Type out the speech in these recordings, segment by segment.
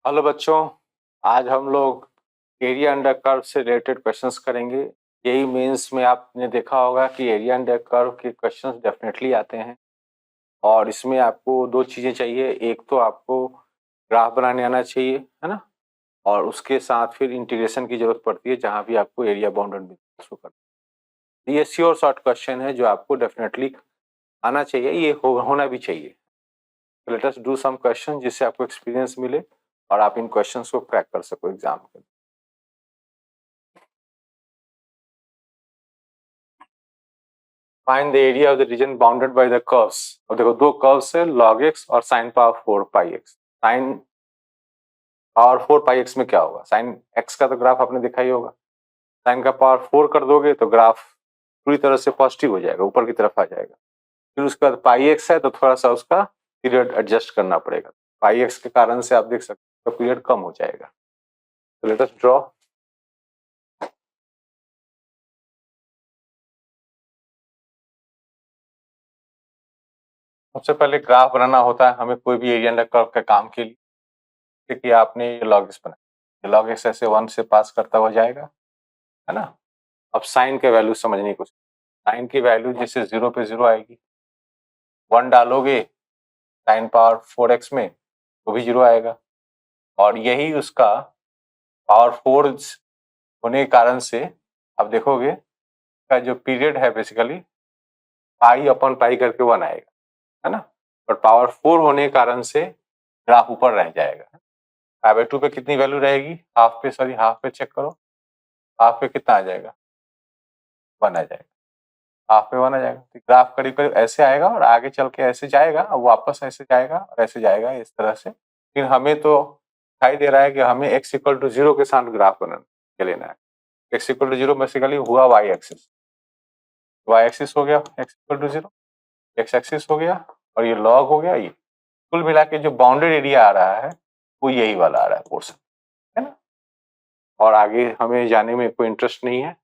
Hello बच्चों, आज हम लोग एरिया अंडर कर्व से रिलेटेड क्वेश्चंस करेंगे। यही मेंस में आपने देखा होगा कि एरिया अंडर कर्व के क्वेश्चंस डेफिनेटली आते हैं और इसमें आपको दो चीज़ें चाहिए। एक तो आपको ग्राफ बनाने आना चाहिए, है ना, और उसके साथ फिर इंटीग्रेशन की जरूरत पड़ती है जहाँ भी आपको एरिया बाउंडेड शो करना। ये श्योर शॉर्ट क्वेश्चन है जो आपको डेफिनेटली आना चाहिए, ये होना भी चाहिए। Let us do some question जिससे आपको एक्सपीरियंस मिले और आप इन क्वेश्चंस को क्रैक कर सको एग्जाम में। Find the area of the reason bounded by the curves. अब देखो दो कर्व्स है, log x और sin पावर 4 पाई x। sin पावर 4 पाई x में क्या होगा? sin x का तो ग्राफ आपने देखा ही होगा। sin का पावर 4 कर दोगे तो ग्राफ पूरी तरह से पॉजिटिव हो जाएगा, ऊपर की तरफ आ जाएगा। फिर उसके बाद पाई x है तो थोड़ा सा उसका पीरियड एडजस्ट करना पड़ेगा। पाई x के कारण से आप देख सकते हो पीरियड कम हो जाएगा। तो लेट अस ड्रॉ। सबसे पहले ग्राफ बनाना होता है हमें कोई भी एरिया अंडर कर्व के काम के लिए। कि आपने ये log x बनाया, log x ऐसे 1 से पास करता हुआ जाएगा, है ना। अब साइन के वैल्यू समझने की कोशिश। साइन की वैल्यू जैसे 0 पे 0 आएगी, 1 डालोगे साइन पावर 4x में तो भी 0 आएगा। और यही उसका पावर 4 होने के कारण से आप देखोगे का जो पीरियड है बेसिकली पाई अपॉन पाई करके 1 आएगा, है ना। और पावर 4 होने के कारण से ग्राफ ऊपर रह जाएगा। पाई बाई 2 पे कितनी वैल्यू रहेगी? हाफ पे चेक करो, हाफ पे कितना आ जाएगा? 1 आ जाएगा। हाफ पे 1 आ जाएगा तो ग्राफ करीब करीब ऐसे आएगा और आगे चल के ऐसे जाएगा और वापस ऐसे जाएगा और ऐसे जाएगा इस तरह से। फिर हमें तो दिखाई दे रहा है कि हमें x इक्वल टू 0 के साथ ग्राफ बनाना के लेना है। x इक्वल टू 0 बेसिकली हुआ y एक्सिस, y एक्सिस हो गया x equal to 0, x axis हो गया और ये log हो गया। ये कुल मिला के जो बाउंडेड एरिया आ रहा है वो यही वाला आ रहा है पोर्शन, है ना। और आगे हमें जाने में कोई इंटरेस्ट नहीं है,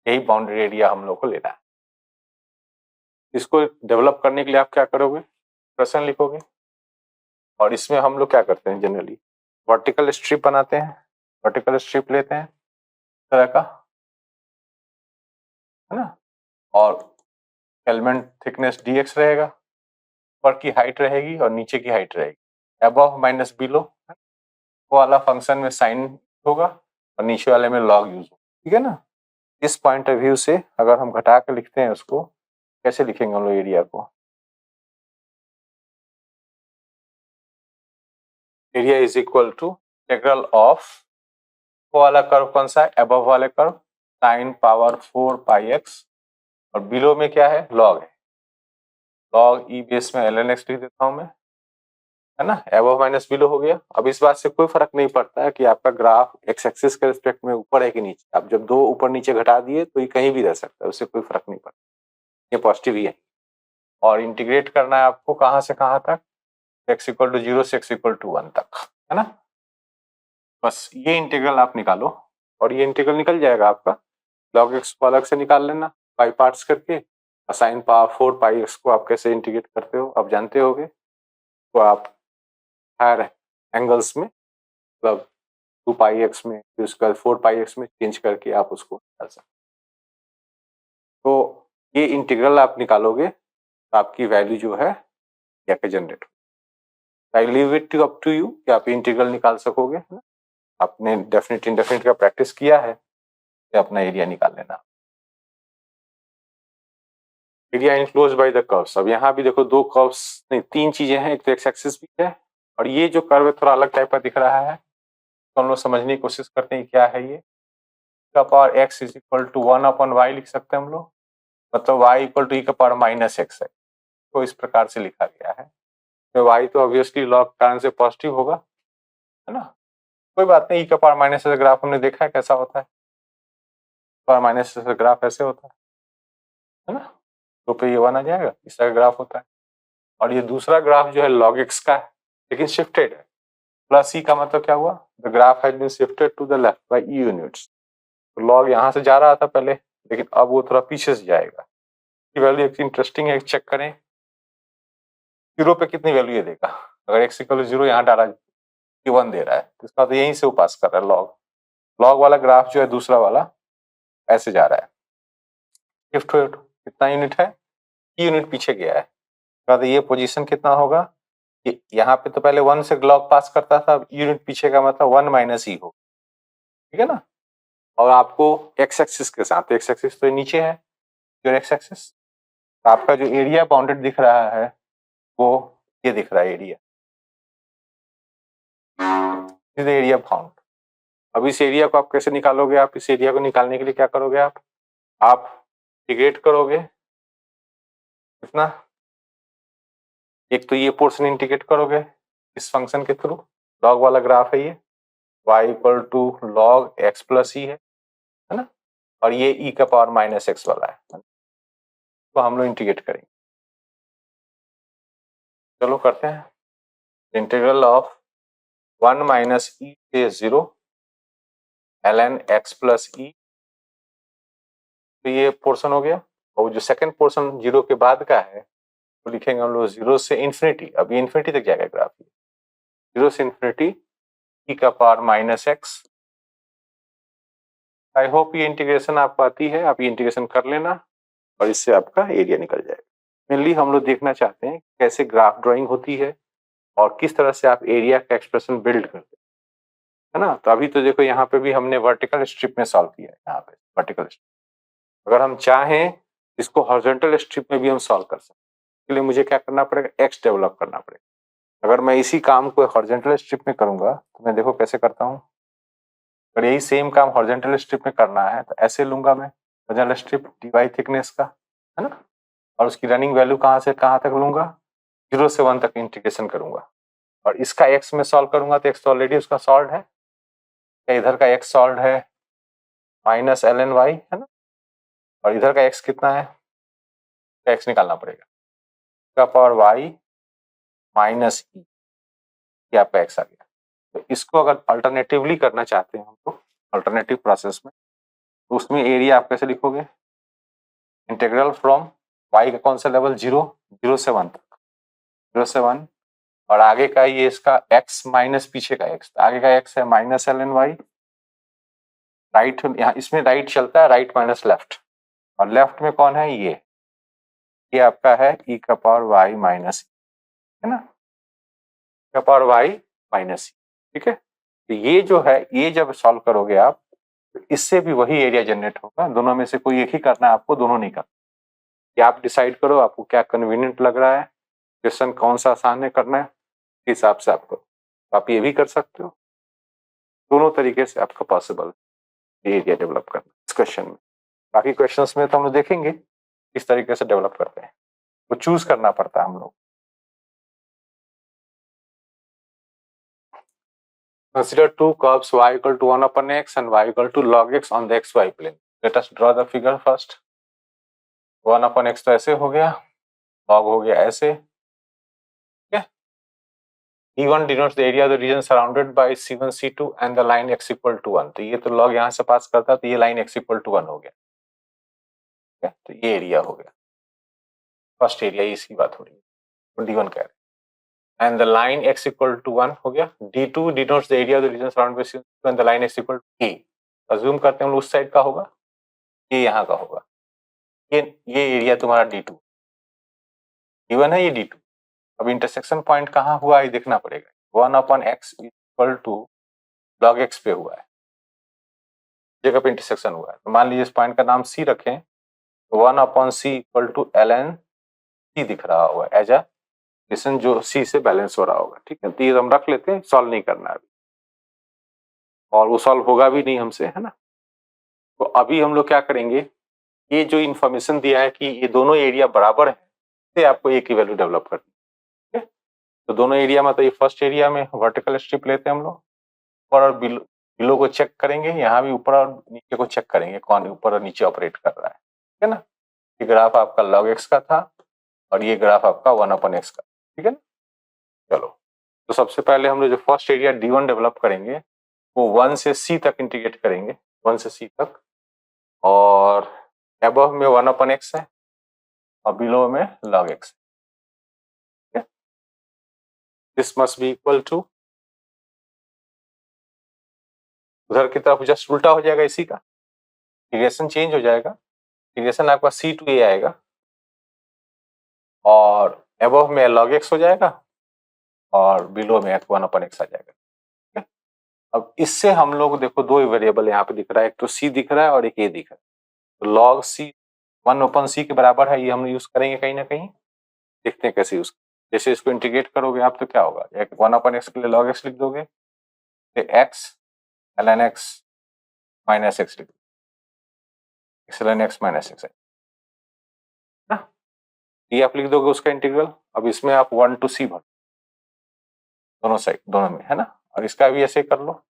यही बाउंडेड एरिया हम लोग को लेना है। इसको डेवलप करने के लिए आप क्या करोगे? प्रश्न लिखोगे और इसमें हम लोग क्या करते हैं जनरली वर्टिकल स्ट्रिप बनाते हैं। वर्टिकल स्ट्रिप लेते हैं इस तरह का, है ना, और एलिमेंट थिकनेस dx रहेगा, ऊपर की हाइट रहेगी और नीचे की हाइट रहेगी, अबव माइनस बिलो वो वाला फंक्शन में साइन होगा और नीचे वाले में लॉग यूज होगा, ठीक है ना। इस पॉइंट ऑफ व्यू से अगर हम घटा के लिखते हैं उसको, कैसे लिखेंगे हम लोग एरिया को? Area is equal to integral of वो वाला कर्व कौन सा है? अबव वाले curve sine power 4 pi x और बिलो में क्या है? लॉग है। लॉग ई बेस में ln x लिख देता हूं मैं, है ना। अबव माइनस बिलो हो गया। अब इस बात से कोई फर्क नहीं पड़ता है कि आपका ग्राफ एक्स एक्सिस के रिस्पेक्ट में ऊपर है कि नीचे। आप जब दो ऊपर नीचे घटा दिए तो ये कहीं भी रह सकता है, उससे कोई फर्क नहीं पड़ता, ये पॉजिटिव ही है। और इंटीग्रेट करना है आपको कहां से कहां तक? x इक्वल टू 0 से x इक्वल टू 1 तक, है ना। बस ये इंटीग्रल आप निकालो और ये इंटीग्रल निकल जाएगा आपका। log x को अलग से निकाल लेना बाई पार्ट्स करके। साइन पावर 4 पाई एक्स को आप कैसे इंटीग्रेट करते हो आप जानते होगे, तो आप हायर एंगल्स में मतलब 2 पाई एक्स में फिर उसके बाद 4 पाई एक्स में चेंज करके आप उसको निकाल सकते। तो ये इंटीग्रल आप निकालोगे तो आपकी वैल्यू जो है क्या के जनरेट हो। I leave it up to you कि आप इंटीग्रल निकाल सकोगे, है ना। आपने डेफिनेट इंडेफिनेट का प्रैक्टिस किया है तो अपना एरिया निकाल लेना। Area enclosed by the curves. अब यहाँ भी देखो दो कर्व्स नहीं तीन चीजें हैं, एक तो एक्स एक्सिस भी है और ये जो कर्व है थोड़ा अलग टाइप का दिख रहा है, तो हम लोग समझने की कोशिश करते हैं क्या है ये। का power x is equal to 1 upon y लिख सकते हैं हम लोग, मतलब y इक्वल टू e का पावर माइनस एक्स है, तो इस प्रकार से लिखा गया है। तो y तो ऑब्वियसली लॉग कारण से पॉजिटिव होगा, है ना। कोई बात नहीं, e का पावर माइनस का ग्राफ हमने देखा है कैसा होता है, पावर माइनस का ग्राफ ऐसे होता है ना। तो पे ये 1 आ जाएगा, इस तरह का ग्राफ होता है। और ये दूसरा ग्राफ जो है log x का है लेकिन शिफ्टेड है, प्लस e का मतलब क्या हुआ? The graph has been shifted to the left by e units. तो लॉग यहाँ से जा रहा था पहले लेकिन अब वो थोड़ा पीछे से जाएगा। वैल्यू एक इंटरेस्टिंग है, चेक करें 0 पे कितनी वैल्यू ये देगा। अगर x इक्वल टू 0 यहाँ डाला ये 1 दे रहा है, तो इसका तो यहीं से वो पास कर रहा है लॉग। लॉग वाला ग्राफ जो है दूसरा वाला ऐसे जा रहा है, शिफ्ट हो कितना यूनिट है, यूनिट पीछे गया है। तो ये पोजीशन कितना होगा, कि यहाँ पे तो पहले 1 से लॉग पास करता था, अब यूनिट पीछे का मतलब 1 माइनस ई हो, ठीक है ना। और आपको एक्स एक्सिस के साथ, एक्स एक्सिस तो नीचे है जो एक्स एक्सिस, तो आपका जो एरिया बाउंडेड दिख रहा है वो ये दिख रहा है एरिया, इज एरिया बाउंड। अब इस एरिया को आप कैसे निकालोगे, आप इस एरिया को निकालने के लिए क्या करोगे, आप इंटीग्रेट करोगे कितना, एक तो ये पोर्शन इंटीग्रेट करोगे इस फंक्शन के थ्रू, लॉग वाला ग्राफ है ये, y equal to log x plus e है ना, और ये e का पावर माइनस एक्स वाला है, तो हम लोग इंटीग्रेट करेंगे। चलो करते हैं, इंटीग्रल ऑफ 1 माइनस ई से 0 ln x प्लस ई, तो ये पोर्शन हो गया। और जो सेकंड पोर्शन 0 के बाद का है तो लिखेंगे हम लोग 0 से इन्फिनिटी, अब ये इन्फिनिटी तक जाएगा ग्राफ, 0 से इन्फिनिटी e का power minus x. I hope ये इंटीग्रेशन आपको आती है, आप ये इंटीग्रेशन कर लेना और इससे आपका एरिया निकल जाएगा। मेनली हम लोग देखना चाहते हैं कैसे ग्राफ ड्राइंग होती है और किस तरह से आप एरिया का एक्सप्रेशन बिल्ड करते हैं, है ना। तो अभी तो देखो यहाँ पे भी हमने वर्टिकल स्ट्रिप में सॉल्व किया है, यहाँ पे वर्टिकल स्ट्रिप। अगर हम चाहें इसको हॉरिजॉन्टल स्ट्रिप में भी हम सॉल्व कर सकते हैं, इसके लिए मुझे क्या करना पड़ेगा, एक्स डेवलप करना पड़ेगा। अगर मैं इसी काम को हॉरिजॉन्टल स्ट्रिप में करूंगा तो मैं देखो कैसे करता हूँ, अगर यही सेम काम हॉरिजॉन्टल स्ट्रिप में करना है तो ऐसे लूंगा मैं हॉरिजॉन्टल स्ट्रिप dy थिकनेस का, है ना, और उसकी रनिंग वैल्यू कहाँ से कहाँ तक लूंगा, 0 से 1 तक इंटीग्रेशन करूंगा, और इसका x में सॉल्व करूंगा तो x तो ऑलरेडी उसका सॉल्व है, इधर का x सॉल्व है माइनस एल एन वाई, है ना, और इधर का x कितना है, x निकालना पड़ेगा, का पावर y माइनस ई, ये आपका x आ गया। तो इसको अगर अल्टरनेटिवली करना चाहते हैं हम लोग अल्टरनेटिव प्रोसेस में, तो उसमें एरिया आप कैसे लिखोगे, इंटीग्रल फ्रॉम y का कौन सा लेवल, 0 से 1 तक, 0 से 1, और आगे का ये इसका x माइनस पीछे का x, आगे का x है minus L N Y, right यहाँ इसमें राइट चलता है, राइट माइनस लेफ्ट, और लेफ्ट में कौन है, ये आपका है e का पावर y माइनस, है ना, का पावर y माइनस, ठीक है। तो ये जो है, ये जब सॉल्व करोगे आप तो इससे भी वही एरिया जनरेट होगा, दोनों में से कोई एक ही करना है आपको, दोनों नहीं करना, ये आप डिसाइड करो आपको क्या कन्वीनियंट लग रहा है, क्वेश्चन कौन सा आसान है करना है, इस हिसाब से आप करो। आप ये भी कर सकते हो, दोनों तरीके से आपका पॉसिबल है एरिया डेवलप करना इस क्वेश्चन में। बाकी क्वेश्चंस में तो हम लोग देखेंगे किस तरीके से डेवलप करते हैं, वो चूज करना पड़ता है हम लोग। Consider two curves y equal to 1 upon x and y equal to log x on the xy plane. Let us draw the figure first. 1 upon x तो ऐसे हो गया, log हो गया ऐसे, ठीक है। E1 denotes the area of the region surrounded by C1 C2 and the line x equal to 1. तो ये तो log यहाँ से पास करता है, तो ये लाइन x equal to 1 हो गया, ठीक है। तो ये एरिया हो गया, फर्स्ट एरिया, इसकी बात हो रही है, D1 कह रहे हैं। And the line x equal to 1 हो गया, D2 denotes the area of the region surrounded by C1 and the line x equal to A. Assume करते हैं हम लोग उस साइड का होगा, ये यहाँ का होगा, ये एरिया तुम्हारा D2, D1 है, ये D2। अब इंटरसेक्शन पॉइंट कहाँ हुआ ये देखना पड़ेगा, 1 upon x equal to log x पे हुआ है, जगह पे इंटरसेक्शन हुआ है। तो मान लीजिए इस पॉइंट का नाम C रखें, तो 1 upon C equal to ln C दिख रहा होगा एज अ डिस्टेंस जो C से बैलेंस हो रहा होगा, ठीक है। तो ये हम रख लेते हैं, सॉल्व नहीं करना अभी, और वो सॉल्व होगा भी नहीं हमसे, है ना। तो अभी हम लोग क्या करेंगे, ये जो इन्फॉर्मेशन दिया है कि ये दोनों एरिया बराबर है, इससे आपको एक की वैल्यू डेवलप करनी है, ठीक है। तो दोनों एरिया मतलब ये फर्स्ट एरिया में वर्टिकल स्ट्रिप लेते हैं हम लोग, ऊपर और बिलो को चेक करेंगे, यहाँ भी ऊपर और नीचे को चेक करेंगे कौन ऊपर और नीचे ऑपरेट कर रहा है, ठीक है ना। ये ग्राफ आपका log x का था और ये ग्राफ आपका 1 अपॉन x का, ठीक है ना। चलो, तो सबसे पहले हम लोग जो फर्स्ट एरिया D1 डेवलप करेंगे वो 1 से C तक इंटीग्रेट करेंगे, 1 से C तक, और अबव में 1 अपॉन x है और बिलो में log x, this must be equal to उधर की तरफ जस्ट उल्टा हो जाएगा इसी का, इंटीग्रेशन चेंज हो जाएगा, इंटीग्रेशन आपका c to a आएगा और अबव में log x हो जाएगा और बिलो में 1/x आ जाएगा। ठीक है, अब इससे हम लोग देखो दो वेरिएबल यहाँ पे दिख रहा है, एक तो c दिख रहा है और एक a दिख रहा है, तो log c 1/c के बराबर है, ये हम यूज करेंगे कहीं ना कहीं, देखते हैं कैसे यूज। जैसे इसको इंटीग्रेट करोगे आप तो क्या होगा, 1/x के लिए log x लिख दोगे, x ln x minus x लिख दोगे, ln x माइनस x ना, ये आप लिख दोगे उसका इंटीग्रल। अब इसमें आप 1 to c भर दोनों साइड, दोनों में, है ना, और इसका भी ऐसे कर लो,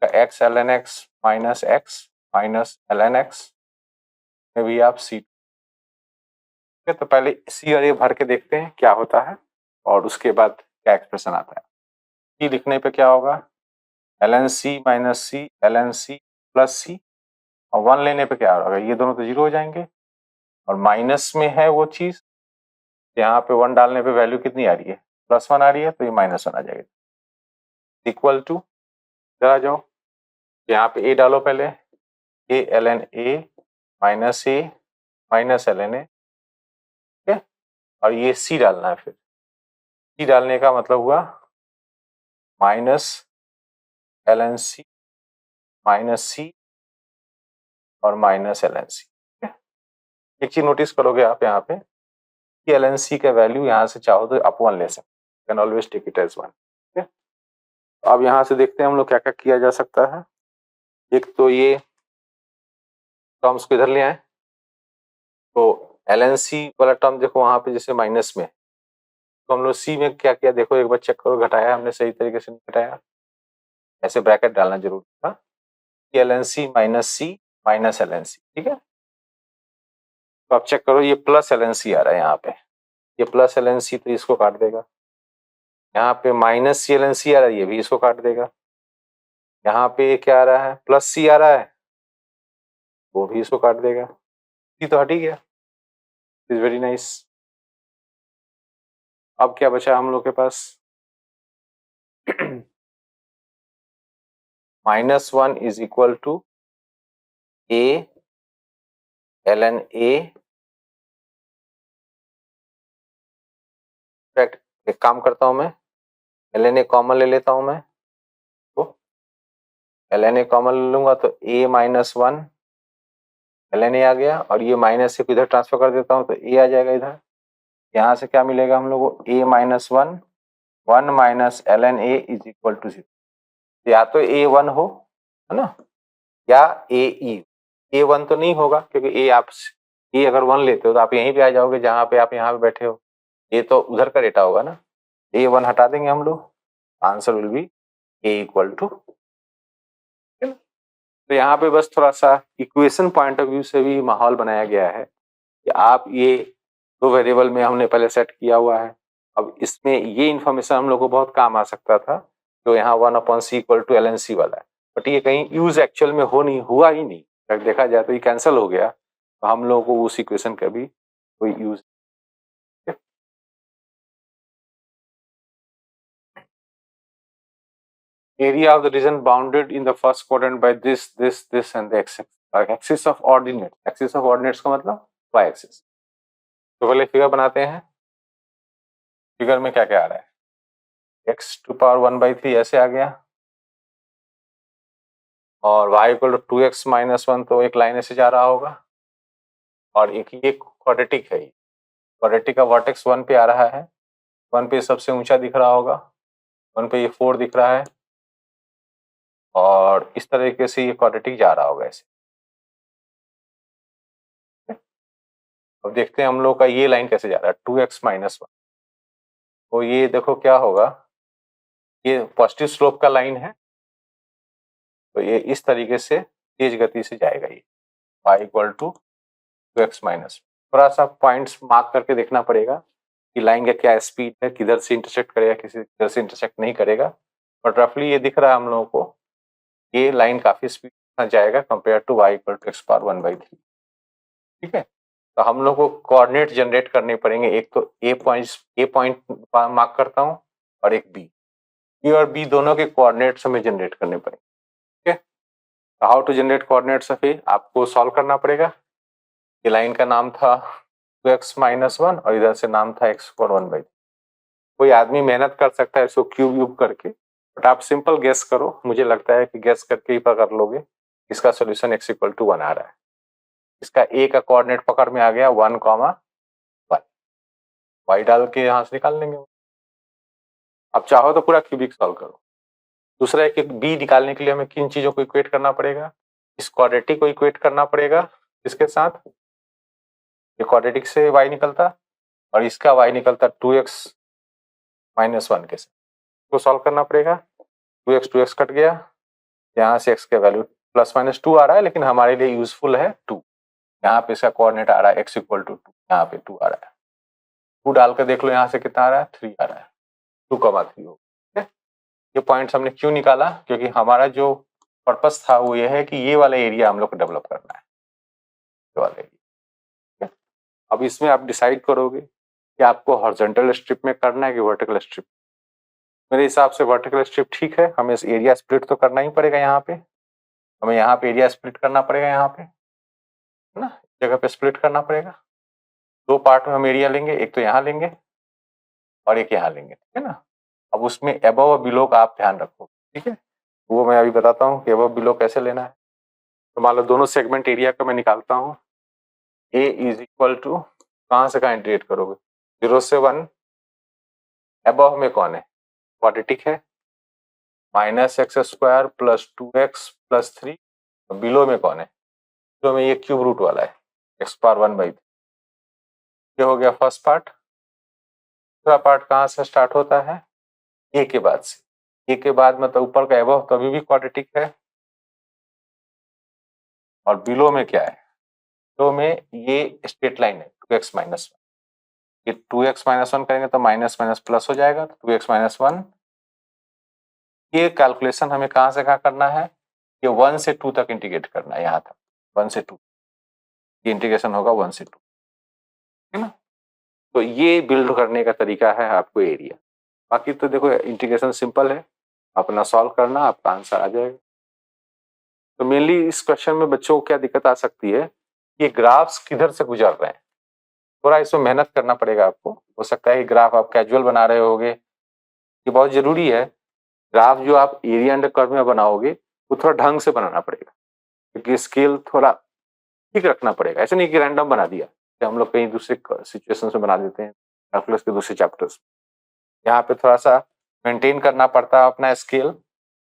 x ln x minus ln x में भी आप c। तो पहले c और a भर के देखते हैं क्या होता है और उसके बाद क्या एक्सप्रेशन आता है। c लिखने पे क्या होगा, ln c minus c ln c plus c, और 1 लेने पे क्या होगा, ये दोनों तो जीरो हो जाएंगे और माइनस में है वो चीज, यहाँ पे 1 डालने पे वैल्यू कितनी आ रही है, +1 आ रही है, तो ये -1 आ जाएगा। इक्वल टू, इधर आ जाओ, यहाँ पे a डालो पहले, a ln a minus a minus ln a, ठीक है, और ये c डालना है। फिर c डालने का मतलब हुआ minus ln c minus c और माइनस ln c। ठीक है, एक चीज नोटिस करोगे आप यहाँ पे कि ln c का वैल्यू यहाँ से चाहो तो आप 1 ले सकते, can always take it as 1। ठीक है, अब यहाँ से देखते हैं हम लोग क्या क्या किया जा सकता है। एक तो ये टर्म्स को इधर ले आए, तो ln c वाला टर्म देखो वहां पे जैसे माइनस में, तो हम लोग c में क्या किया देखो एक बार चेक करो, घटाया हमने सही तरीके से नहीं घटाया, ऐसे ब्रैकेट डालना जरूरी था, ln c minus c minus ln c। ठीक है, तो आप चेक करो ये प्लस ln c आ रहा है यहाँ पे, ये प्लस ln c तो इसको काट देगा, यहाँ पे माइनस c ln c आ रहा है, ये भी इसको काट देगा, यहाँ पे क्या आ रहा है, प्लस c आ रहा है, वो भी इसको काट देगा, c तो हट ही गया। Is very nice. अब क्या बचा हम लोग के पास, -1 is equal to a ln a, एक काम करता हूं मैं, ln a कॉमन ले लेता हूं मैं, तो ln a कॉमन ले लूंगा तो a -1 ln a आ गया, और ये माइनस से इधर ट्रांसफर कर देता हूं तो a आ जाएगा इधर। यहाँ से क्या मिलेगा हम लोग को, a -1 1 minus ln a is equal to 0, या तो a 1 हो, है ना, या a 1 तो नहीं होगा क्योंकि a आप a अगर 1 लेते हो तो आप यहीं पे आ जाओगे जहां पे आप यहाँ पे बैठे हो, ये तो उधर का डेटा होगा ना, a 1 हटा देंगे हम लोग, answer will be a equal to. तो यहाँ पे बस थोड़ा सा इक्वेशन पॉइंट ऑफ व्यू से भी माहौल बनाया गया है कि आप ये दो वेरिएबल में हमने पहले सेट किया हुआ है, अब इसमें ये इन्फॉर्मेशन हम लोग को बहुत काम आ सकता था, जो यहाँ 1/c equal to ln c वाला है, बट ये कहीं यूज एक्चुअल में हुआ ही नहीं, अगर देखा जाए तो ये कैंसिल हो गया, तो हम लोगों को उस इक्वेशन का भी कोई use. Area of the region bounded in the first quadrant by this and the axis of ordinate, axis of ordinates का मतलब y axis। तो पहले फिगर बनाते हैं, फिगर में क्या क्या आ रहा है, x टू पावर 1/3 ऐसे आ गया, और y equal to 2x minus 1, तो एक लाइन ऐसे जा रहा होगा, और एक ये क्वाड्रेटिक है, क्वाड्रेटिक का वर्टेक्स 1 पे आ रहा है, 1 पे सबसे ऊंचा दिख रहा होगा, 1 पे ये 4 दिख रहा है, और इस तरीके से ये क्वाड्रेटिक जा रहा होगा ऐसे। अब देखते हैं हम लोग का ये लाइन कैसे जा रहा है, 2x माइनस 1, तो ये देखो क्या होगा, ये पॉजिटिव स्लोप का लाइन है, तो ये इस तरीके से तेज गति से जाएगा, ये y equal to 2x minus. थोड़ा सा पॉइंट्स मार्क करके देखना पड़ेगा कि लाइन का क्या स्पीड है, किधर से इंटरसेक्ट करेगा, किधर से इंटरसेक्ट नहीं करेगा, बट रफली ये दिख रहा है हम लोगों को, ये लाइन काफी स्पीड जाएगा compare to y equal to x power 1/3। ठीक है, तो हम लोग को कोऑर्डिनेट जनरेट करने पड़ेंगे, एक तो ए पॉइंट मार्क करता हूँ, और एक बी, ए और बी दोनों के कोऑर्डिनेट्स हमें जनरेट करने पड़ेंगे। ठीक है, how to generate coordinates of a, आपको सॉल्व करना पड़ेगा। ये लाइन का नाम था 2x-1 और इधर से नाम था x/1/3। कोई आदमी मेहनत कर सकता है इसको क्यूब यूब करके, बट आप सिंपल गेस करो, मुझे लगता है कि गेस करके ही पकड़ लोगे। इसका सोल्यूशन x=1 आ रहा है। इसका ए का कोऑर्डिनेट पकड़ में आ गया 1,1, वाई डाल के यहाँ से निकाल लेंगे। अब चाहो तो पूरा क्यूबिक सॉल्व करो। दूसरा है कि बी निकालने के लिए हमें किन चीजों को इक्वेट करना पड़ेगा, इस क्वाड्रेटिक को इक्वेट करना पड़ेगा इसके साथ, ये क्वाड्रेटिक से y निकलता और इसका y निकलता 2x-1 के साथ, तो सॉल्व करना पड़ेगा। 2x कट गया, यहाँ से x के वैल्यू +-2 आ रहा है, लेकिन हमारे लिए यूजफुल है 2। यहाँ पे इसका कोऑर्डिनेट आ रहा है x=2, यहाँ पे 2 आ रहा है। 2 डाल कर देख लो यहाँ से कितना आ रहा है, 3 आ रहा है, 2,3 हो। ये पॉइंट्स हमने क्यों निकाला, क्योंकि हमारा जो पर्पस था वो ये है कि ये वाला एरिया हम लोग को डेवलप करना है, ये वाला एरिया। अब इसमें आप डिसाइड करोगे कि आपको हॉरिजॉन्टल स्ट्रिप में करना है कि वर्टिकल स्ट्रिप। मेरे हिसाब से वर्टिकल स्ट्रिप ठीक है, हमें इस एरिया स्प्लिट तो करना ही पड़ेगा। यहाँ पे हमें यहाँ पे एरिया स्प्लिट करना पड़ेगा, यहाँ पे है ना, जगह पे स्प्लिट करना पड़ेगा। 2 पार्ट में हम एरिया लेंगे, एक तो यहाँ लेंगे और एक यहाँ लेंगे, ठीक है ना। अब उसमें अबव और बिलो का आप ध्यान रखो, ठीक है, वो मैं अभी बताता हूँ कि अबव बिलो कैसे लेना है। तो मान लो दोनों सेगमेंट एरिया का मैं निकालता हूँ। ए इज इक्वल टू, कहाँ से कहाँ इंटीग्रेट करोगे, 0 से 1। अबव में कौन है, क्वाड्रेटिक है, -x² + 2x + 3। बिलो में कौन है, बिलो में ये क्यूब रूट वाला है, x⁻1/3। ये हो गया फर्स्ट पार्ट। दूसरा पार्ट कहाँ से स्टार्ट होता है, ए के बाद से। ए के बाद मतलब ऊपर का अबव तो अभी भी क्वाड्रेटिक है, और बिलो में क्या है, बिलो में ये स्ट्रेट लाइन है 2x-1। ये 2x-1 करेंगे तो माइनस माइनस प्लस हो जाएगा, तो 2x-1। ये कैलकुलेशन हमें कहाँ से कहाँ करना है, ये 1 से 2 तक इंटीग्रेट करना है, यहाँ तक 1 से 2, ये इंटीग्रेशन होगा 1 से 2, है ना। तो ये बिल्ड करने का तरीका है आपको एरिया। बाकी तो देखो इंटीग्रेशन सिंपल है, अपना सॉल्व करना, आपका आंसर आ जाएगा। तो मेनली इस क्वेश्चन में बच्चों को क्या दिक्कत आ सकती है, ये ग्राफ्स किधर से गुजर रहे हैं, थोड़ा इसमें मेहनत करना पड़ेगा आपको। हो सकता है कि ग्राफ आप कैजुअल बना रहे होगे, ये बहुत जरूरी है। ग्राफ जो आप एरिया अंडर कर्व में बनाओगे वो थोड़ा ढंग से बनाना पड़ेगा, क्योंकि स्केल थोड़ा ठीक रखना पड़ेगा। ऐसे नहीं कि रैंडम बना दिया, कि हम लोग कहीं दूसरे सिचुएशन में बना देते हैं कैलकुलस के दूसरे चैप्टर्स। यहाँ पे थोड़ा सा मेंटेन करना पड़ता है अपना स्केल,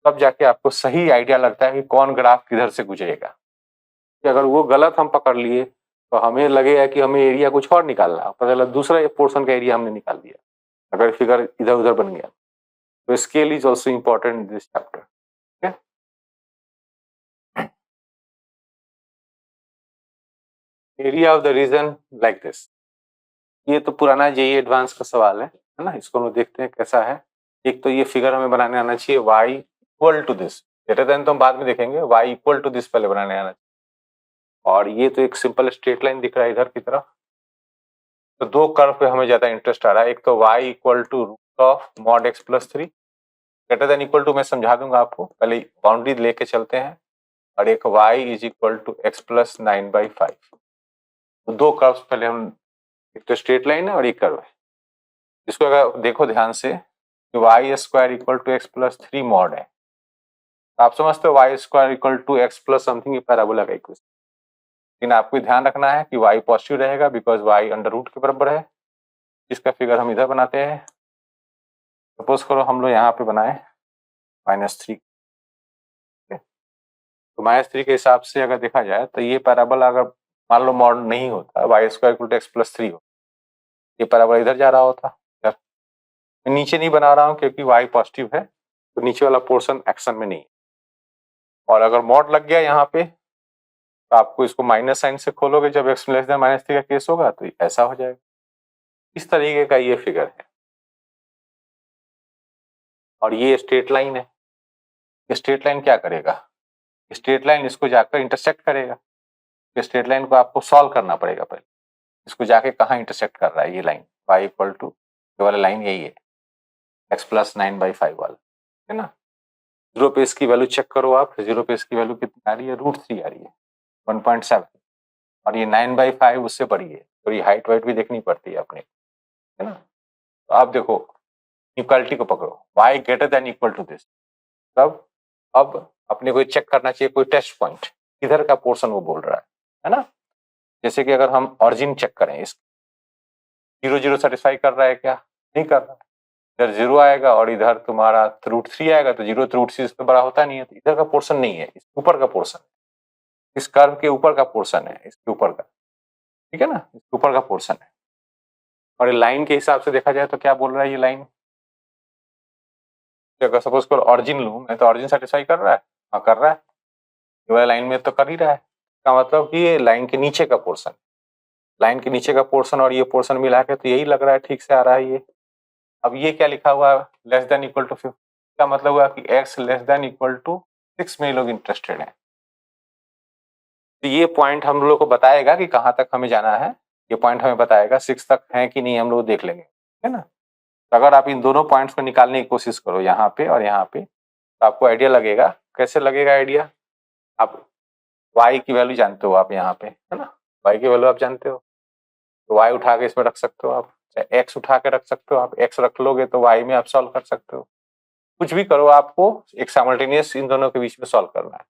तब जाके आपको सही आइडिया लगता है कि कौन ग्राफ किधर से गुजरेगा। कि अगर वो गलत हम पकड़ लिए तो हमें लगेगा कि हमें एरिया कुछ और निकालना, पता चला दूसरा पोर्शन का एरिया हमने निकाल दिया, अगर फिगर इधर उधर बन गया। तो scale is also important in this chapter. Area of the region like this, ये तो पुराना जेईई एडवांस का सवाल है ना, इसको हम देखते हैं कैसा है। एक तो ये फिगर हमें बनाने आना चाहिए y equal to this, greater than तो हम बाद में देखेंगे, y इक्वल टू दिस पहले बनाने आना चाहिए। और ये तो एक सिंपल स्ट्रेट लाइन दिख रहा है इधर की तरफ। तो 2 कर्व पे हमें ज्यादा इंटरेस्ट आ रहा है, एक तो y equal to √(x + 3), greater than equal to मैं समझा दूंगा आपको, पहले बाउंड्री लेके चलते हैं। और एक y is equal to x + 9/5। तो 2 कर्व पहले हम, एक तो स्ट्रेट लाइन है और एक कर्व है। इसको अगर देखो ध्यान से, y² equal to x + 3 mod है, तो आप समझते हो y² equal to x + something, ये पैराबोला का इक्वेशन। लेकिन आपको ध्यान रखना है कि y पॉजिटिव रहेगा, बिकॉज y अंडर रूट के बराबर है। इसका फिगर हम इधर बनाते हैं। सपोज करो हम लोग यहाँ पे बनाए -3, तो -3 के हिसाब से अगर देखा जाए तो ये पैराबोला अगर मान लो मॉड नहीं होता, y² इक्वल टू x + 3 हो, ये पैराबोला इधर जा रहा होता। मैं नीचे नहीं बना रहा हूँ क्योंकि y पॉजिटिव है, तो नीचे वाला पोर्शन एक्शन में नहीं है। और अगर मॉड लग गया यहाँ पे, तो आपको इसको माइनस साइन से खोलोगे, जब x < -3 का केस होगा तो ऐसा हो जाएगा। इस तरीके का ये फिगर है, और ये स्ट्रेट लाइन है। स्ट्रेट लाइन क्या करेगा, स्ट्रेट लाइन इसको जाकर इंटरसेक्ट करेगा। स्ट्रेट लाइन को आपको सॉल्व करना पड़ेगा पहले, इसको जाके कहाँ इंटरसेक्ट कर रहा है, ये लाइन y इक्वल टू, ये वाला लाइन यही है, x + 9/5 वाला, है ना। जीरो पे इसकी वैल्यू चेक करो आप, जीरो पे इसकी वैल्यू कितनी आ रही है, √3 आ रही है, 1.7, और ये 9/5 उससे बड़ी है, तो ये हाइट वाइट भी देखनी पड़ती है अपने, है ना। तो आप देखो इक्वालिटी को पकड़ो, y greater than equal to this, तब अब अपने को चेक करना चाहिए कोई टेस्ट पॉइंट, किधर का पोर्शन वो बोल रहा है ना। जैसे कि अगर हम ऑरिजिन चेक करें, इस 0 सेटिस्फाई कर रहा है क्या, नहीं कर रहा, इधर 0 आएगा और इधर तुम्हारा √3 आएगा, तो 0 √3 से बड़ा होता नहीं है, तो इधर का पोर्शन नहीं है, इस ऊपर का पोर्शन, इस कर्व के ऊपर का पोर्शन है, इसके ऊपर का, ठीक है ना, इसके ऊपर का पोर्शन है। और ये लाइन के हिसाब से देखा जाए तो क्या बोल रहा है ये लाइन, अगर सपोज करो ऑरिजिन लूं मैं, तो ऑरिजिन सेटिस्फाई कर रहा है, हाँ कर रहा है, ये वाला लाइन में तो कर ही रहा है, इसका मतलब कि ये लाइन के नीचे का पोर्शन, लाइन के नीचे का पोर्शन और ये पोर्शन मिला के तो यही लग रहा है ठीक से आ रहा है ये। अब ये क्या लिखा हुआ है, लेस देन इक्वल टू 5, का मतलब हुआ कि x less than equal to 6 में लोग इंटरेस्टेड हैं। तो ये पॉइंट हम लोग को बताएगा कि कहाँ तक हमें जाना है, ये पॉइंट हमें बताएगा 6 तक है कि नहीं, हम लोग देख लेंगे, है ना। तो अगर आप इन दोनों पॉइंट्स को निकालने की कोशिश करो यहाँ पे और यहाँ पे, तो आपको आइडिया लगेगा, कैसे लगेगा आइडिया, आप y की वैल्यू जानते हो आप यहाँ पे, है ना, y की वैल्यू आप जानते हो, तो y उठा के इसमें रख सकते हो आप, चाहे x उठा के रख सकते हो आप, x रख लोगे तो y में आप सॉल्व कर सकते हो, कुछ भी करो, आपको एक साइमल्टेनियस इन दोनों के बीच में सॉल्व करना है।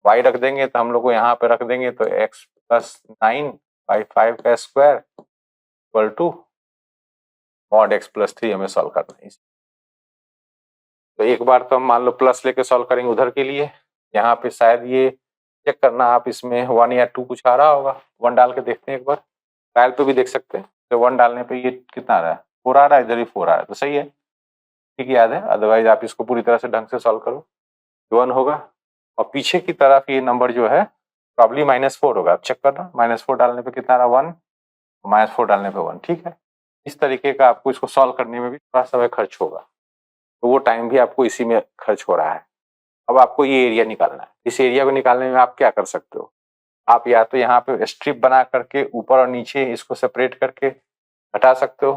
y रख देंगे तो हम लोग को यहाँ पे रख देंगे, तो x + 9/5 का square equal to mod x + 3 हमें सॉल्व करना है। तो एक बार तो हम मान लो प्लस लेके सॉल्व करेंगे उधर के लिए, यहाँ पे शायद ये चेक करना आप, इसमें 1 या 2 कुछ आ रहा होगा, 1 डाल के देखते हैं एक बार, ट्रायल पे भी देख सकते हैं, तो 1 डालने पे ये कितना आ रहा है, 4 आ रहा है, इधर भी 4 आ रहा है, तो सही है, ठीक याद है, अदरवाइज आप इसको पूरी तरह से ढंग से सॉल्व करो, 1 होगा, और पीछे की तरफ ये नंबर जो है प्रॉब्ली -4 होगा, आप चेक करना, -4 डालने पे कितना आ रहा, 1, -4 डालने पे 1, ठीक है। इस तरीके का आपको इसको सॉल्व करने में भी थोड़ा समय खर्च होगा, तो वो टाइम भी आपको इसी में खर्च हो रहा है। अब आपको ये एरिया निकालना है, इस एरिया को निकालने में आप क्या कर सकते हो, आप या तो यहाँ पे स्ट्रिप बना करके ऊपर और नीचे इसको सेपरेट करके हटा सकते हो,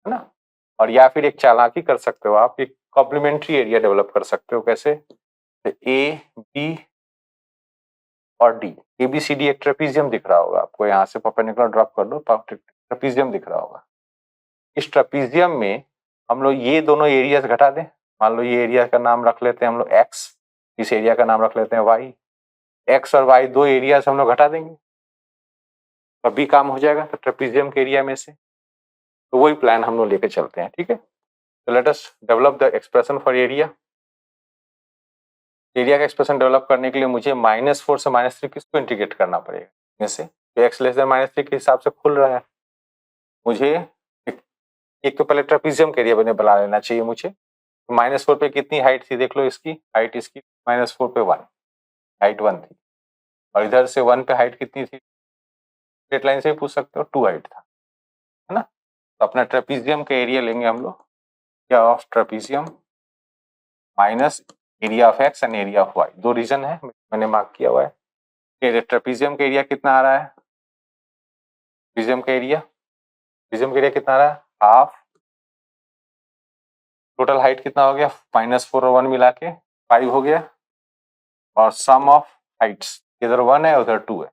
है ना, और या फिर एक चालाकी कर सकते हो, आप एक कॉम्प्लीमेंट्री एरिया डेवलप कर सकते हो, कैसे, ए बी और D, A B C D एक ट्रेपीजियम दिख रहा होगा आपको, यहाँ से परपेंडिकुलर ड्रॉप कर दो, ट्रेपीजियम दिख रहा होगा, इस ट्रेपीजियम में हम लोग ये दोनों एरियाज घटा दें, मान लो ये एरिया का नाम रख लेते हैं हम लोग x, इस एरिया का नाम रख लेते हैं y, x और y दो एरियाज हम लोग घटा देंगे, तभी काम हो जाएगा, तो ट्रेपीजियम के एरिया में से, तो वही प्लान हम लोग लेके चलते हैं, ठीक है। तो let us develop the expression for area. Area का एक्सप्रेशन डेवलप करने के लिए मुझे -4 से -3 किसको इंटीग्रेट करना पड़ेगा, में से तो x लेस देन -3 के हिसाब से खुल रहा है, मुझे एक तो पहले ट्रेपीजियम के एरिया बना लेना चाहिए मुझे, तो -4 पे कितनी हाइट थी देख लो, इसकी हाइट, इसकी -4 पे 1, हाइट 1 थी, और इधर से 1 पे हाइट कितनी थी, स्ट्रेट लाइन से भी पूछ सकते हो, 2 हाइट था, है ना। तो अपना ट्रेपीजियम का एरिया लेंगे हम लोग, area of trapezium minus area of x and area of y, दो रीजन है मैंने मार्क किया हुआ है। ट्रेपीजियम का एरिया कितना आ रहा है, ट्रेपीजियम का एरिया कितना आ रहा है, हाफ, टोटल हाइट कितना हो गया, -4 और 1 मिला के 5 हो गया, और सम ऑफ हाइट्स इधर 1 है उधर 2 है,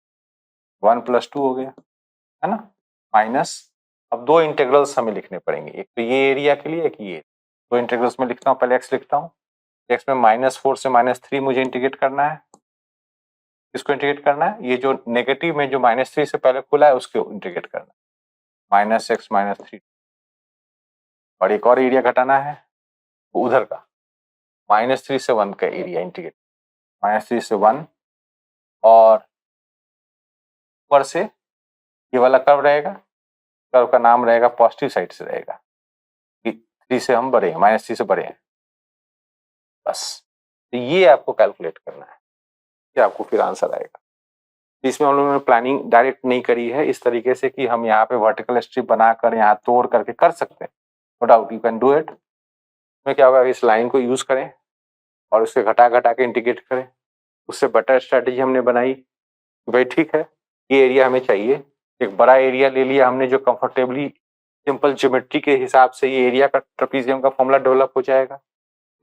1 + 2 हो गया, है ना, माइनस, अब दो इंटीग्रल्स हमें लिखने पड़ेंगे, एक तो ये एरिया के लिए, एक ये, दो इंटीग्रल्स में लिखता हूँ, पहले x लिखता हूँ, x में -4 से -3 मुझे इंटीग्रेट करना है, इसको इंटीग्रेट करना है, ये जो नेगेटिव में जो -3 से पहले खुला है उसको इंटीग्रेट करना है, -x -3, और एक और एरिया घटाना है उधर का, -3 से 1 का एरिया इंटीग्रेट, -3 से 1, और ऊपर से ये वाला कर्व रहेगा, कर्व का नाम रहेगा पॉजिटिव साइड से रहेगा, 3 से हम बड़े हैं, -3 से बड़े हैं, बस, तो ये आपको कैलकुलेट करना है, ये आपको फिर आंसर आएगा। इसमें हम लोगों ने प्लानिंग डायरेक्ट नहीं करी है इस तरीके से कि हम यहाँ पे वर्टिकल स्ट्रिप बनाकर यहाँ तोड़ करके कर सकते हैं, no doubt you can do it. इसमें क्या होगा, इस लाइन को यूज करें और उससे घटा घटा के इंटीग्रेट करें, उससे बेटर स्ट्रेटेजी हमने बनाई, भाई ठीक है ये एरिया हमें चाहिए, एक बड़ा एरिया ले लिया हमने जो कंफर्टेबली सिंपल ज्योमेट्री के हिसाब से ये एरिया का ट्रेपीजियम का फॉर्मूला डेवलप हो जाएगा,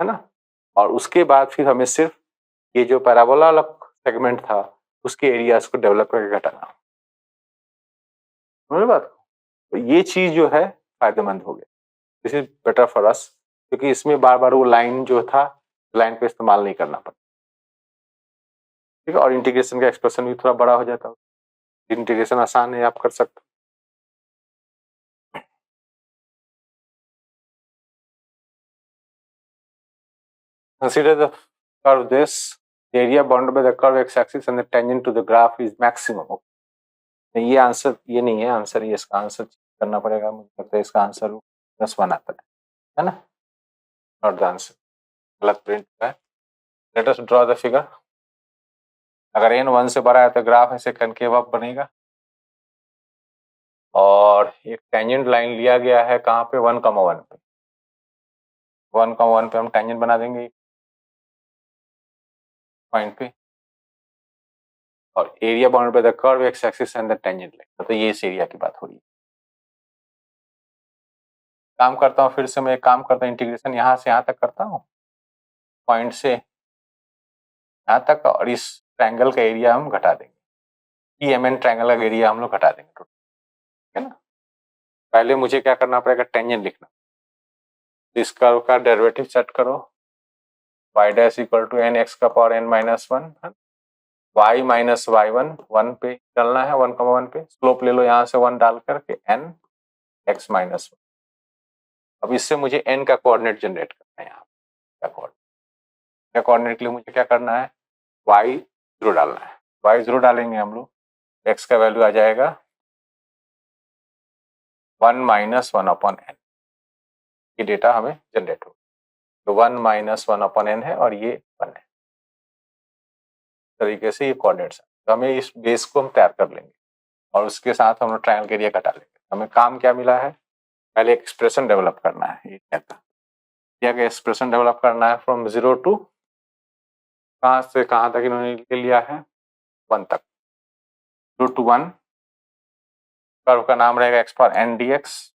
है ना, और उसके बाद फिर हमें सिर्फ ये जो पैराबोला वाला सेगमेंट था उसके एरियाज को डेवलप करके घटाना। समझ बात? तो ये चीज जो है फायदेमंद हो गया, this is better for us, क्योंकि इसमें बार बार वो लाइन जो था लाइन पे इस्तेमाल नहीं करना पड़ता। ठीक है, और इंटीग्रेशन का एक्सप्रेशन भी थोड़ा बड़ा हो जाता है, इंटीग्रेशन आसान है, आप कर सकते हो। Consider the curve this, the area bounded by the curve x-axis and the tangent to the graph is maximum. ये आंसर ये नहीं है, आंसर ये इसका आंसर करना पड़ेगा, मुझे लगता है इसका आंसर +1 आता है ना? नॉट द आंसर, गलत प्रिंट है। Let us draw the figure. अगर n 1 से बड़ा है तो ग्राफ ऐसे कनकेव अप बनेगा और एक टेंजेंट लाइन लिया गया है कहाँ पे, 1,1 पे। 1,1 पे हम टेंजेंट बना देंगे पॉइंट पे, और area bounded by the curve x axis and the tangent line, तो ये इस एरिया की बात हो रही है। काम करता हूँ, फिर से मैं एक काम करता हूँ, इंटीग्रेशन यहाँ से यहाँ तक करता हूँ, पॉइंट से यहाँ तक, और इस ट्रायंगल का एरिया हम घटा देंगे, EMN ट्रायंगल का एरिया हम लोग घटा देंगे, ठीक है ना? पहले मुझे क्या करना पड़ेगा, टेंजेंट लिखना। इस कर्व का डेरिवेटिव सेट करो, y dash equal to n x का पावर n माइनस 1, y माइनस y1 1 पे चलना है, 1,1 पे। स्लोप ले लो यहाँ से 1 डाल करके, n x माइनस 1। अब इससे मुझे n का कोऑर्डिनेट जनरेट करना है। यहाँ क्या कोऑर्डिनेट के लिए मुझे क्या करना है, y0 डालना है। y0 डालेंगे हम लोग, x का वैल्यू आ जाएगा 1 माइनस 1/n। ये डेटा हमें जनरेट होगा, तो 1 माइनस 1/n है और ये 1 है। तरीके से ये कोऑर्डिनेट्स है, तो हमें इस बेस को हम तैयार कर लेंगे और उसके साथ हम लोग ट्रायंगल के एरिया घटा लेंगे। हमें काम क्या मिला है, पहले एक्सप्रेशन डेवलप करना है। ये क्या एक्सप्रेशन डेवलप करना है, फ्रॉम 0 टू कहाँ से कहाँ तक इन्होंने ले लिया है, 1 तक, 0 to 1। कर्व का नाम रहेगा x पावर n dx,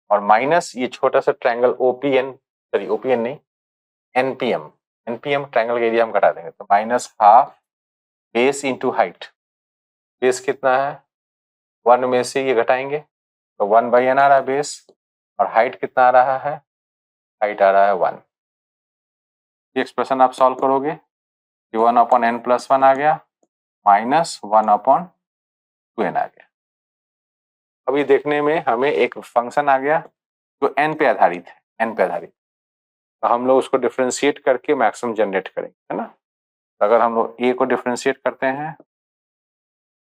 और माइनस ये छोटा सा ट्रायंगल ओपीएन नहीं, एनपीएम ट्रायंगल का एरिया हम घटा देंगे, तो -½ बेस इंटू हाइट। बेस कितना है, 1 में से ये घटाएंगे तो 1/n आ रहा है बेस, और हाइट कितना आ रहा है, हाइट आ रहा है 1। ये एक्सप्रेशन आप सॉल्व करोगे, 1/n+1 आ गया, -1/2n आ गया। अभी देखने में हमें एक फंक्शन आ गया जो n पे आधारित है, तो हम लोग उसको डिफरेंशिएट करके मैक्सिमम जनरेट करेंगे, है ना? तो अगर हम लोग a को डिफरेंशिएट करते हैं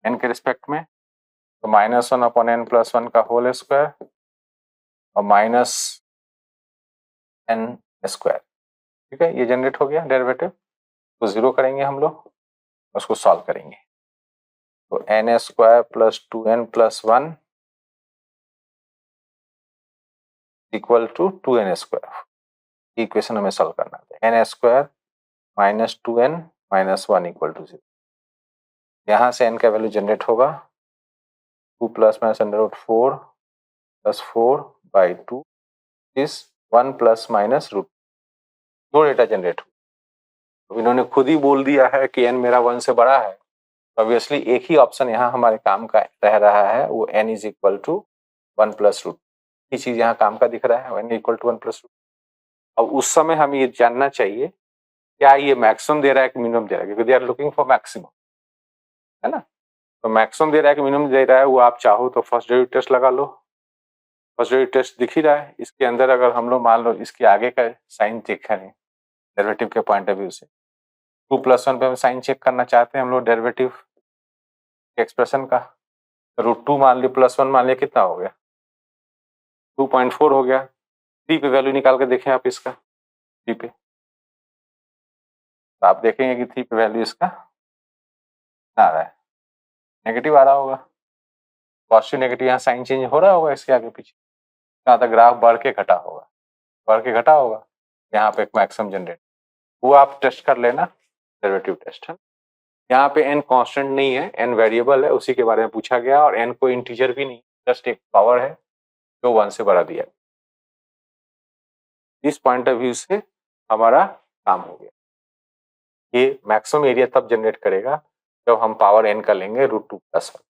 n के रिस्पेक्ट में, तो -1/n+1 का होल स्क्वायर और -n², ठीक है, ये जनरेट हो गया डेरिवेटिव। तो 0 करेंगे हम लोग, उसको सॉल्व करेंगे, तो n² + 2n+1 equal to 2n²। Equation हमें सॉल्व करना है, n² - 2n - 1 इक्वल टू 0। यहाँ से n का वैल्यू जनरेट होगा 2 + -√4 + 4/2 इज 1 ± √2। दो डेटा जनरेट हुआ। तो इन्होंने खुद ही बोल दिया है कि n मेरा 1 से बड़ा है, तो ऑब्वियसली एक ही ऑप्शन यहाँ हमारे काम का रह रहा है, वो n इज इक्वल टू 1 + √2। ये चीज यहाँ काम का दिख रहा है, n इक्वल टू 1 + √2। अब उस समय हमें ये जानना चाहिए क्या ये मैक्सिमम दे रहा है कि मिनिमम दे रहा है, क्योंकि they are looking for maximum, है ना? तो मैक्सिमम दे रहा है कि मिनिमम दे रहा है, वो आप चाहो तो फर्स्ट डेरिवेटिव टेस्ट लगा लो। फर्स्ट डेरिवेटिव टेस्ट दिख ही रहा है, इसके अंदर अगर हम लोग मान लो इसके आगे का साइन चेक करें डेरिवेटिव के पॉइंट ऑफ व्यू से, 2 + 1 पे हम साइन चेक करना चाहते हैं हम लोग डेरिवेटिव एक्सप्रेशन का, √2 मान लिया +1 मान लिया, कितना हो गया, 2.4 हो गया। 3 पे वैल्यू निकाल के देखें आप इसका, 3 पे, तो आप देखेंगे कि 3 पे वैल्यू इसका आ रहा है, नेगेटिव आ रहा होगा, पॉजिटिव नेगेटिव यहाँ साइन चेंज हो रहा होगा इसके आगे पीछे, यहाँ तक ग्राफ बढ़ के घटा होगा, यहाँ पे एक मैक्सिमम जनरेट, वो आप टेस्ट कर लेना, डेरिवेटिव टेस्ट है। यहाँ पे n कांस्टेंट नहीं है, n वेरिएबल है, उसी के बारे में पूछा गया, और n कोई इंटीजर भी नहीं, जस्ट एक पावर है जो 1 से बड़ा दिया। इस पॉइंट ऑफ व्यू से हमारा काम हो गया। ये मैक्सिमम एरिया तब जनरेट करेगा जब हम पावर n का लेंगे √2 + 1।